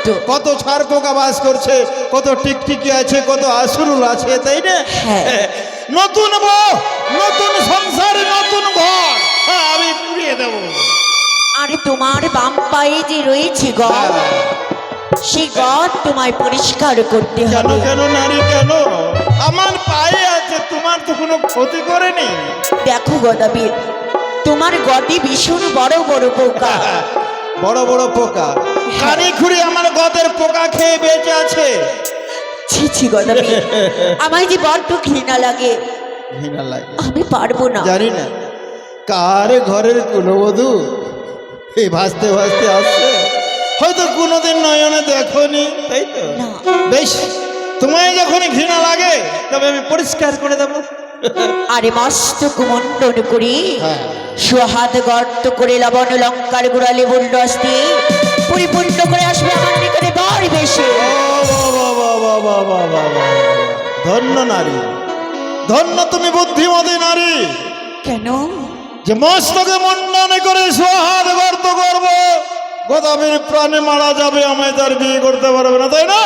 তো কত ছাড় পোকা বাস করছে, কত টিকটিকি আছে, কত আসুরুল আছে, তাই না? হ্যাঁ। নতুন বউ, নতুন সংসার, নতুন ঘর, হ্যাঁ, আমি পুড়িয়ে দেব। আরে তোমার বাম পায়ে যে রয়েছে গড়, সেই গড় তোমায় পরিষ্কার করতে কেন হবে। কেন নারী কেন? আমার পায়ে আছে, তোমার তো কোনো ক্ষতি করেনি। দেখো গদাবীর, তোমার গদে ভীষণ বড় বড় পোকা। বড় বড় পোকা, কানি খুঁড়ি আমার গদের পোকা খেয়ে বেঁচে আছে। ছি ছি গদাবীর, আমায় যে বড্ড ঘৃণা লাগে, ঘৃণা লাগে, আমি পারবো না। জানি না কার ঘরের কুলবধূ এই ভাসতে ভাসতে আসছে, হয়তো কোনোদিন নয়নে দেখোনি, তাই তো? না। বেশ, তোমায় যখন ঘৃণা লাগে তবে আমি পরিষ্কার করে দেবো। আরে মস্ত কুমন্ডন করি, হ্যাঁ। সুহাত গর্ত করে লবণ লঙ্কার গুড়া লেবুর রস দিয়ে পরিপূর্ণ করে আসবে আমার নিকটে বর বেশি। ধন্য নারী, ধন্য তুমি বুদ্ধিমতী নারী, কেন? যে মস্তকে মন্ডনে করে সুহাত গর্ত করবো, গোদাবীর প্রাণে মারা যাবে, আমায় তার বিয়ে করতে পারবে না, তাই না?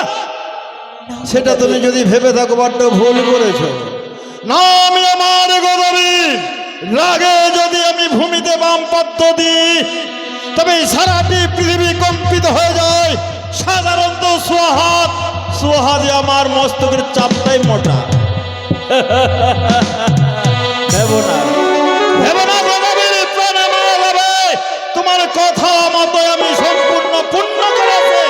সেটা তুমি যদি ভেবে থাকো বড্ড ভুল করেছো। না, আমি আমার গোদাবীর রাগে যদি আমি ভূমিতে বাম পদ্ম দিই, তবে এই সারাটি পৃথিবী কম্পিত হয়ে যায়। সাধারণত সুহাদে আমার মস্তকের চাপটাই মোটা। ভেবো না, ভেবো না, গোদাবীর প্রাণে মারা যাবে। তোমার কথা মতো আমি সম্পূর্ণ পূর্ণ করেছি।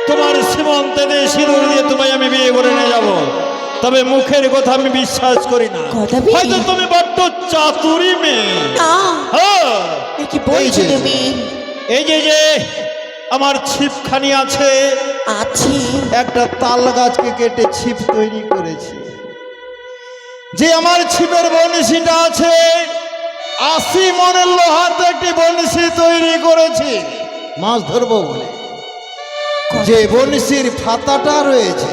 তোমার সীমন্তে দিয়ে সিঁদুর দিয়ে তোমায় আমি বিয়ে করে নিয়ে যাব, তবে মুখের কথা আমি বিশ্বাস করি না। গদাবীর? হয়তো তুমি বড্ড চাতুরী মেয়ে। না, হ্যাঁ, এ কি বলছো তুমি? এই যে আমার ছিপখানি আছে, আছি। একটা তাল গাছকে কেটে ছিপ তৈরি করেছি। যে আমার ছিপের বনশিটা আছে, 80 মনের লোহাতে একটি বনশি তৈরি করেছি মাছ ধরবো বলে। যে বনশির ফাতাটা রয়েছে,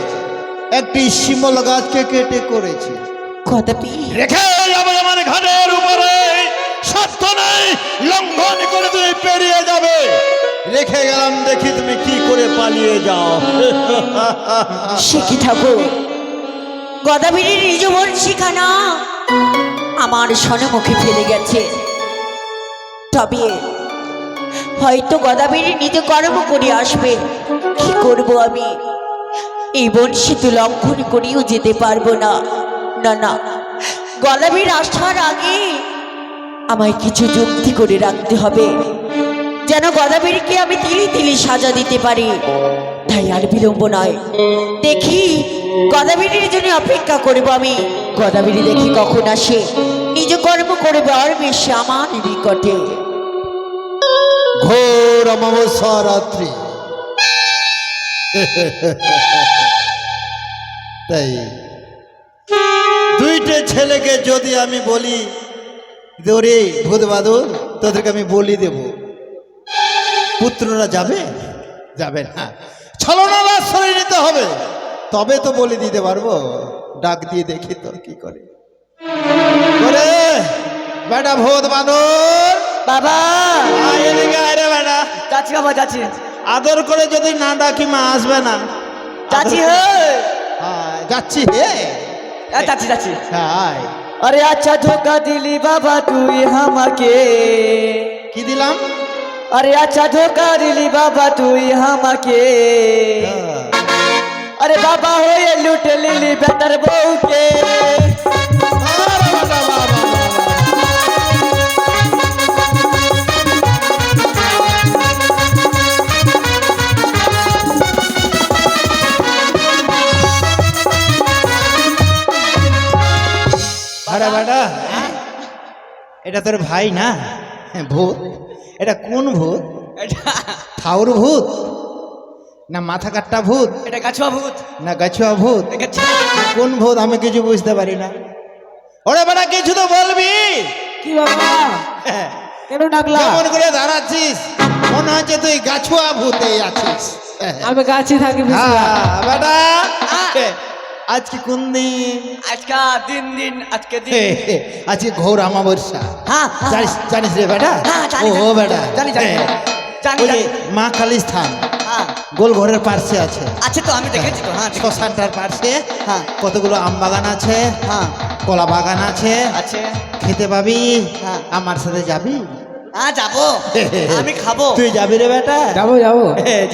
একটি শিমল গাছকে কেটে করেছি। গদাবীর, রেখে যাবে আমার ঘাটের উপরে, সাধ্য নেই লঙ্ঘন করে তুমি পেরিয়ে যাবে। রেখে গেলাম, দেখি তুমি কি করে পালিয়ে যাও। সে কি ঠাকুর, গদাবীরের নিজ বংশীখানা আমার সন্মুখে ফেলে গেছে, তবে হয়তো গদাবীর নিজ কর্ম করে আসবে। কি করব আমি? এই বংশী তো লঙ্ঘন করেও যেতে পারবো না। না না, গদাবীর আসার আগে আমায় কিছু যুক্তি করে রাখতে হবে, যেন গদাবীরকে আমি তিলি তিলি সাজা দিতে পারি। তাই আর বিলম্ব নয়, দেখি গদাবীরের জন্য অপেক্ষা করব আমি। গদাবীর দেখি কখন আসে, নিজ কর্ম করবে আর বেশি আমার নিকটে। ঘোর অমাবস্যা রাত্রি, তাই দুইটে ছেলেকে যদি আমি বলি দৌড়ে ভূত বাদর, তোদেরকে আমি বলি দেব, পুত্ররা যাবে? যাবে না। ছলনার আশ্রয় নিতে হবে, তবে তো বলি দিতে পারবো। ডাক দিয়ে দেখি তো কি করে। করে বেটা ভূত বাদর, বাবা, আয় এদিকে আয় রে বেটা। যাচ্ছি বাবা, যাচ্ছি। আদর করে যদি না ডাকি মা আসবে না। যাচ্ছি হে, হ্যাঁ, যাচ্ছি হে, যাচ্ছি যাচ্ছি। হ্যাঁ। আরে আচ্ছা ধোকা দিলি বাবা তুই আমাকে। কি দিলাম? আরে আচ্ছা ধোকা দিলি বাবা তুই আমাকে। আরে বাবা হয়ে লুটে লিলি বেটার বউকে। আরে বেটা, এটা তোর ভাই না? ভূত? এটা কোন ভূত? ঠাউর ভূত না মাথা কাট্টা ভূত? এটা গাছুয়া ভূত না গাছুয়া ভূত? কোন ভূত আমি কিছু বুঝতে পারি না। ওরে বেটা, কিছু তো বলবি। কি বাবা, কেন ডাকলা? কেমন করে দাঁড়াচ্ছিস? মনে হচ্ছে তুই গাছুয়া ভূতে আছিস। আমি গাছে থাকি। হ্যাঁ বেটা, আজকে কোন দিন? আজকে আজকে ঘোর অমাবস্যা। হ্যাঁ, জানিস জানিস রে বেটা? হ্যাঁ, জানি, ও বেটা, জানি, ওই যে মা কালী স্থান, গোল ঘরের পার্শ্বে আছে। আচ্ছা তো আমি দেখেছি তো, হ্যাঁ দেখেছি। শ্মশানটার পার্শ্বে হ্যাঁ কতগুলো আম বাগান আছে, হ্যাঁ কলা বাগান আছে, আছে। খেতে পাবি। হ্যাঁ। আমার সাথে যাবি? হ্যাঁ যাবো, আমি খাবো। তুই যাবি রে বেটা? যাবো যাবো।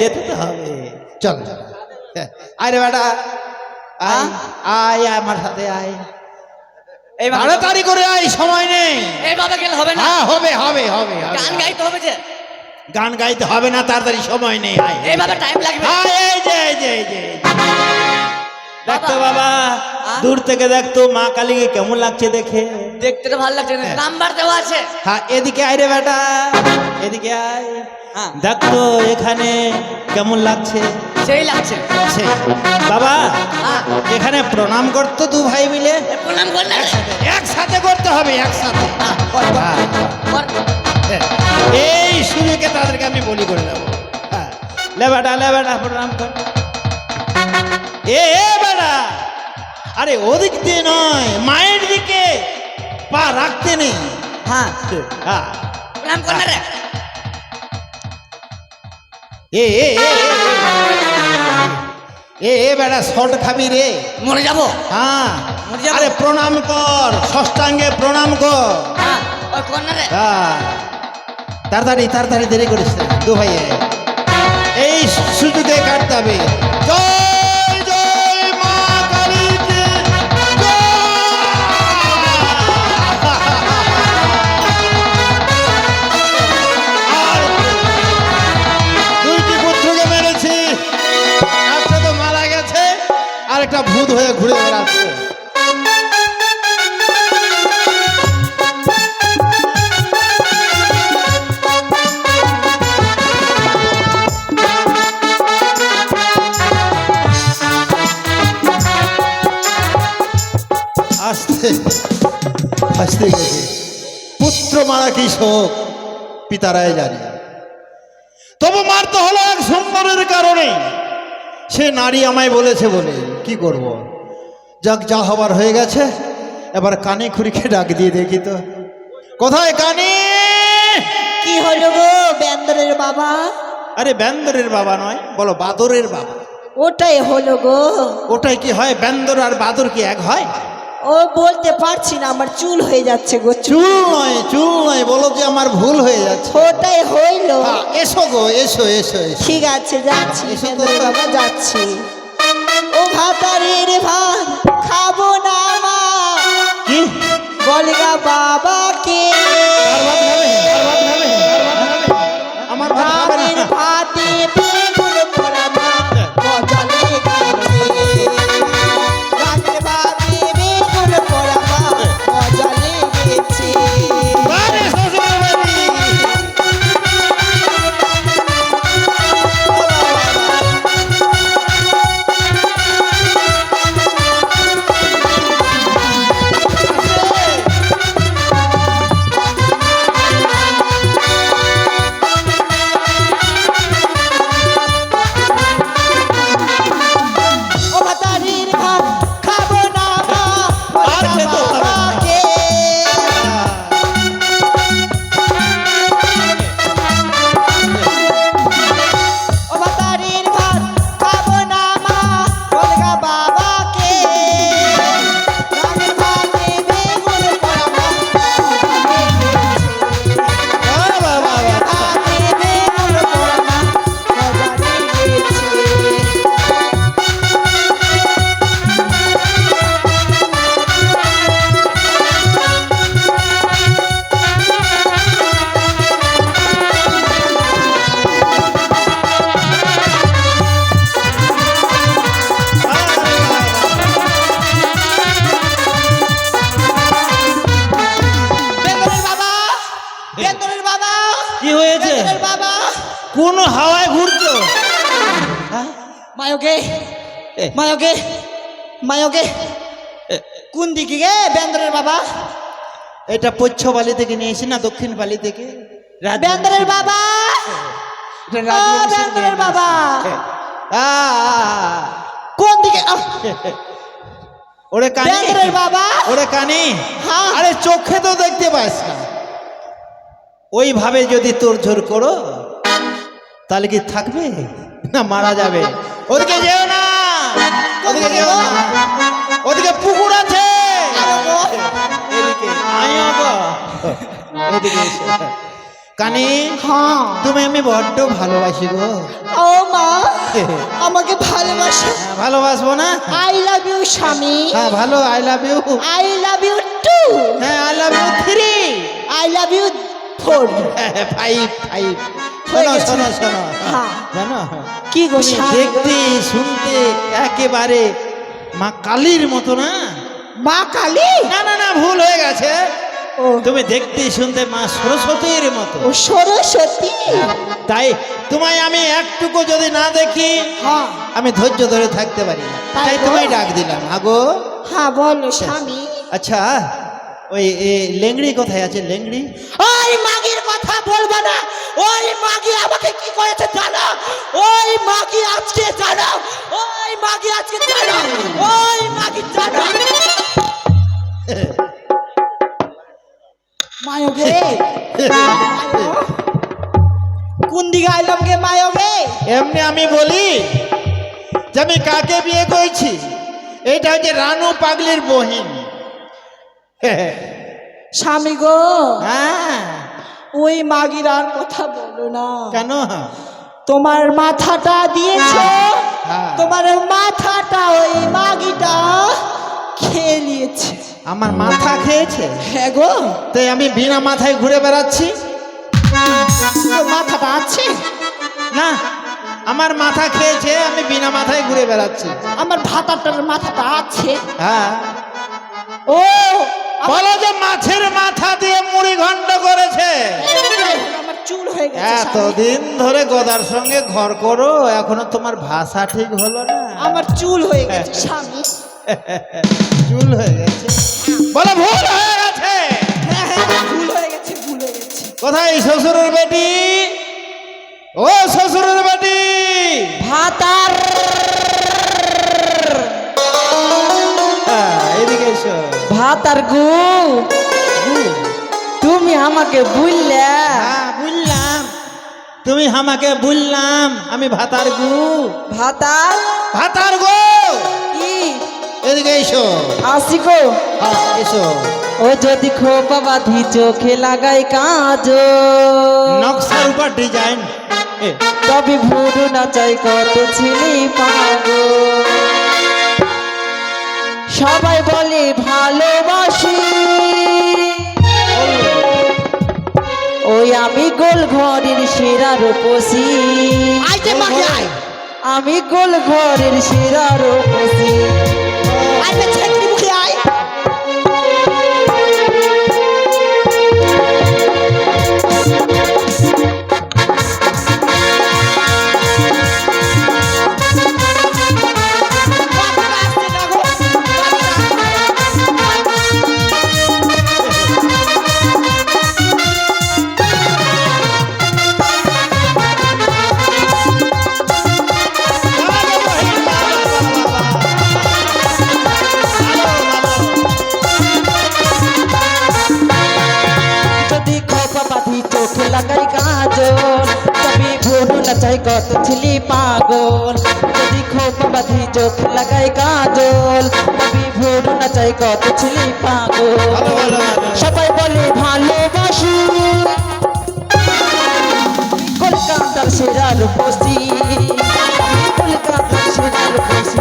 যেতে তো হবে। চল আয় রে বেটা, আয় আয় আমার সাথে আয়, এই বাবা, তাড়াতাড়ি করে আয়, সময় নেই। এই বাবা গেলে হবে না, হ্যাঁ হবে হবে হবে হবে। গান গাইতে হবে যে। গান গাইতে হবে না, তাড়াতাড়ি, সময় নেই। আয় এই বাবা টাইম লাগবে। আয়, এই যে এই যে এই যে। দেখতো বাবা, হ্যাঁ? দূর থেকে দেখতো মা কালীকে কেমন লাগছে দেখে। দেখতে তো ভালো লাগছে, নাম্বার দেওয়া আছে। হ্যাঁ এদিকে আয় রে বেটা, এদিকে আয়। হ্যাঁ দেখতো এখানে কেমন লাগছে। সেই লাগছে। সেই বাবা, হ্যাঁ এখানে প্রণাম করতো দু ভাই মিলে। এ প্রণাম কর না। একসাথে করতে হবে, একসাথে। হ্যাঁ, কর, কর, হ্যাঁ। কর। এই সুযোগে তাদেরকে আমি বলি করে দেবো। হ্যাঁ, লে বেটা প্রণাম কর। এ বেটা, আরে ওদিক দিয়ে নয়, মায়ের দিকে পা রাখতে নেই। হ্যাঁ হ্যাঁ, প্রণাম কর না রে। এ এ এ এ এ বেটা, শর্ট খাবি রে। মরে যাবো। হ্যাঁ, মরে যাবো। আরে প্রণাম কর, ষষ্ঠাঙ্গে প্রণাম কর। হ্যাঁ ওই কর না রে। হ্যাঁ, তাড়াতাড়ি তাড়াতাড়ি, দেরি করিস না দু ভাইয়ে। এই সুযোগে কাটতে হবে। জয় জয় মা কালী কি জয়। আর দুইটি পুত্রকে মেরেছি, একটা তো মারা গেছে, আর একটা ভূত হয়ে ঘুরে বেড়াচ্ছে। আস্তে আস্তে গেছে, পুত্র মারা কি শোক পিতারাই জানে। তবু মারতে হলো এক সুন্দরের কারণে। সে নারী আমায় বলেছে বলে কি করব। যাক, যা হবার হয়ে গেছে, এবার কানে খুঁড়িকে ডাক দিয়ে দেখি তো, কোথায় কানে? কি হলো গো বেন্দরের বাবা? আরে বেন্দরের বাবা নয়, বলো বাদরের বাবা। ওটাই হলো গো। ওটাই কি হয়? বেন্দর আর বাদর কি এক হয়? ও বলতে পারছি না, আমার চুল হয়ে যাচ্ছে গো। চুল নয়, চুল নয়, বলো যে আমার ভুল হয়ে যাচ্ছে। ওটাই হইলো। হ্যাঁ, এসো গো, এসো এসো এসো। ঠিক আছে যাচ্ছি এসো তো। বেন্দরের বাবা, যাচ্ছি। ও ভাতারের ভাত খাবো না মা, কি? বলগা বাবাকে। কার ভাত খাবে? কার ভাত খাবে? কার ভাত খাবে? আমার ভাত খাবে ধানের না। ভাতে বেগুন পোড়া মা, মজা লেগেছে। ধানের ভাতে বেগুন পোড়া মা, মজা লেগেছে। বারে শ্বশুর বাড়ি। ও ভাতারের ভাত খাবো না মা, আর বলগা খেতে হবে না। বাবাকে। ও ভাতারের ভাত খাবো না মা, বলগা বাবাকে। ধানের ভাতে বেগুন পোড়া মা, বাবা, বাবা, বাবা। ভাতে বেগুন পোড়া মা, মজা লেগেছে। বেন্দরের বাবা, বেন্দরের বাবা, কি হয়েছে? বেন্দরের বাবা। কোন হাওয়ায় ঘুরছো? মায়োগে, এ। মায়োগে, মায়োগে। কোন দিকে গে বেন্দরের বাবা? এটা পশ্চ বালি থেকে নিয়েছি না দক্ষিণ বালি থেকে? বেন্দরের বাবা, এটা ও রাজবংশের বেন্দরের মেয়ে। বাবা, আ, কোন দিকে? আহ, ওরে কানে, বেন্দরের বাবা। ওরে কানে। হ্যাঁ। আরে চোখে তো দেখতে পাস না। ওইভাবে যদি তোর জোর করো তাহলে কি থাকবে? না মারা যাবে। ওদিকে যেও না, ওদিকে যেও না, ওদিকে পুকুর আছে। এদিকে আয়ো গো, এদিকে এসো। কানি, হ্যাঁ তুমি আমি বড্ড ভালোবাসি গো। ও মা আমাকে ভালোবাসো। ভালোবাসবো না? আই লাভ ইউ স্বামী। হ্যাঁ ভালো, I love you. I love you too. হ্যাঁ I love you 3। I love you 4। 5 5। হয়ে শোনো গেছে। শোনো শোনো, হ্যাঁ। জানো কি গো তুমি স্বামী? দেখতে শুনতে একেবারে মা কালীর মতো না। মা কালী? না না না, ভুল হয়ে গেছে। ও তুমি দেখতে শুনতে মা সরস্বতীর মতো। ও সরস্বতী। তাই তোমায় আমি একটুকু যদি না দেখি হ্যাঁ আমি ধৈর্য ধরে থাকতে পারি না। তাই তাই গো? তোমায় ডাক দিলাম। আগো হ্যাঁ বলো স্বামী। আচ্ছা, ওই লেংড়ি কোথায় আছে? লেংড়ি ওই মাগির কথা বলবো না। ওই মাগি আমাকে কি করেছে জানো? ওই মাগি আজকে জানো, ওই মাগি আজকে জানো, ওই মাগি জানো। মায়োগে কোন দিকে আইলাম গে মায়োগে? এমনি আমি বলি যে আমি কাকে বিয়ে করেছি। এইটা হচ্ছে রানু পাগলির বহিন। স্বামী গো হ্যাঁ ওই মাগির আর কথা বলো না। কেন? তোমার মাথাটা দিয়েছো, হ্যাঁ। তোমার মাথাটা ওই মাগিটা খেয়ে নিয়েছে। আমার মাথা খেয়েছে? হ্যাঁ গো তাই আমি বিনা মাথায় ঘুরে বেড়াচ্ছি? তোর মাথাটা আছে? না, আমার মাথা খেয়েছে, আমি বিনা মাথায় ঘুরে বেড়াচ্ছি। আমার ভাতাটার মাথাটা আছে। হ্যাঁ ও বলো যে মাছের মাথা দিয়ে মুড়ি ঘন্ট করেছে। আমার চুল হয়ে গেছে স্বামী। এতদিন ধরে গদার সঙ্গে ঘর করো, এখনো তোমার ভাষা ঠিক হলো না। আমার চুল হয়ে গেছে স্বামী। চুল হয়ে গেছে? বলো ভুল হয়ে গেছে। হ্যাঁ হ্যাঁ ভুল হয়ে গেছে, ভুল হয়ে গেছে। কোথায় শ্বশুরের বেটি? ও শ্বশুরের বেটি, ভাতার এদিকে এসো। ভাতার গু, তুমি আমাকে বুঝলে? হ্যাঁ বুঝলাম, তুমি আমাকে বুঝলাম। আমি ভাতার গু। ভাতার ভাতার গো, কি এদিকে এসো। আসি গো। হ্যাঁ, এসো। ও যদি খোপা বাঁধি চোখে লাগাই কাজ, নকশার উপর ডিজাইন। তবে ভুরু নাচাই কত ছিলি পাগো। সবাই বলে ভালোবাসি, ওই আমি গোল ঘরের সেরা রূপসী। আইতে মাগি আই। আমি গোল ঘরের সেরা রূপসী। আইতে ছেকড়ি মুখে আয়। যদি খোপা বাঁধি চোখে লাগাই কাজল, তবে ভুরু নাচাই কত ছিলি পাগল। যদি খোপা বাঁধি চোখে লাগাই কাজল, তবে ভুরু নাচাই কত ছিলি পাগল। সবাই বলে ভালোবাসি, কলকাতার সেরা রূপসী। আমি কলকাতার সেরা রূপসী।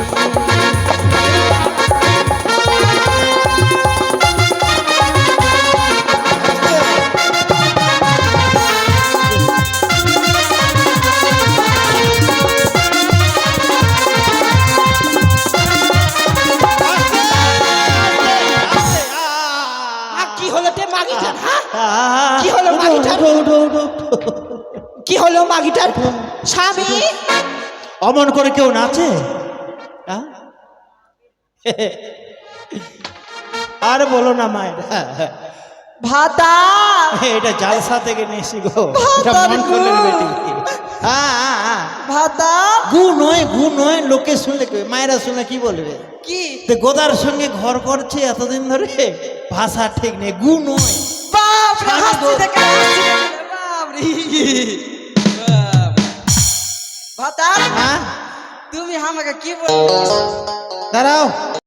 কি হলো তে মাগিটার? হ্যাঁ কি হলো মাগিটার? কি হলো মাগিটার? স্বামী অমন করে কেউ নাচে? আর বলো না মায়ের। ভাতা এটা জালসা থেকে নিয়েছি গো। এটা ভাতার মন্ডলের গো। বেটি। ভাতা গু নয়, লোকে শুনলে মায়েরা শুনলে কি বলবে? কি তো গোদার সঙ্গে ঘর করছে এতদিন ধরে, ভাষা ঠিক নেই। গু নয়। বাপ রে, স্বামী হাসছি গো। দেখে, হাসছি দেখে, বাপ রে। কথা হ্যাঁ তুমি আমাকে কি বলছো দাঁড়াও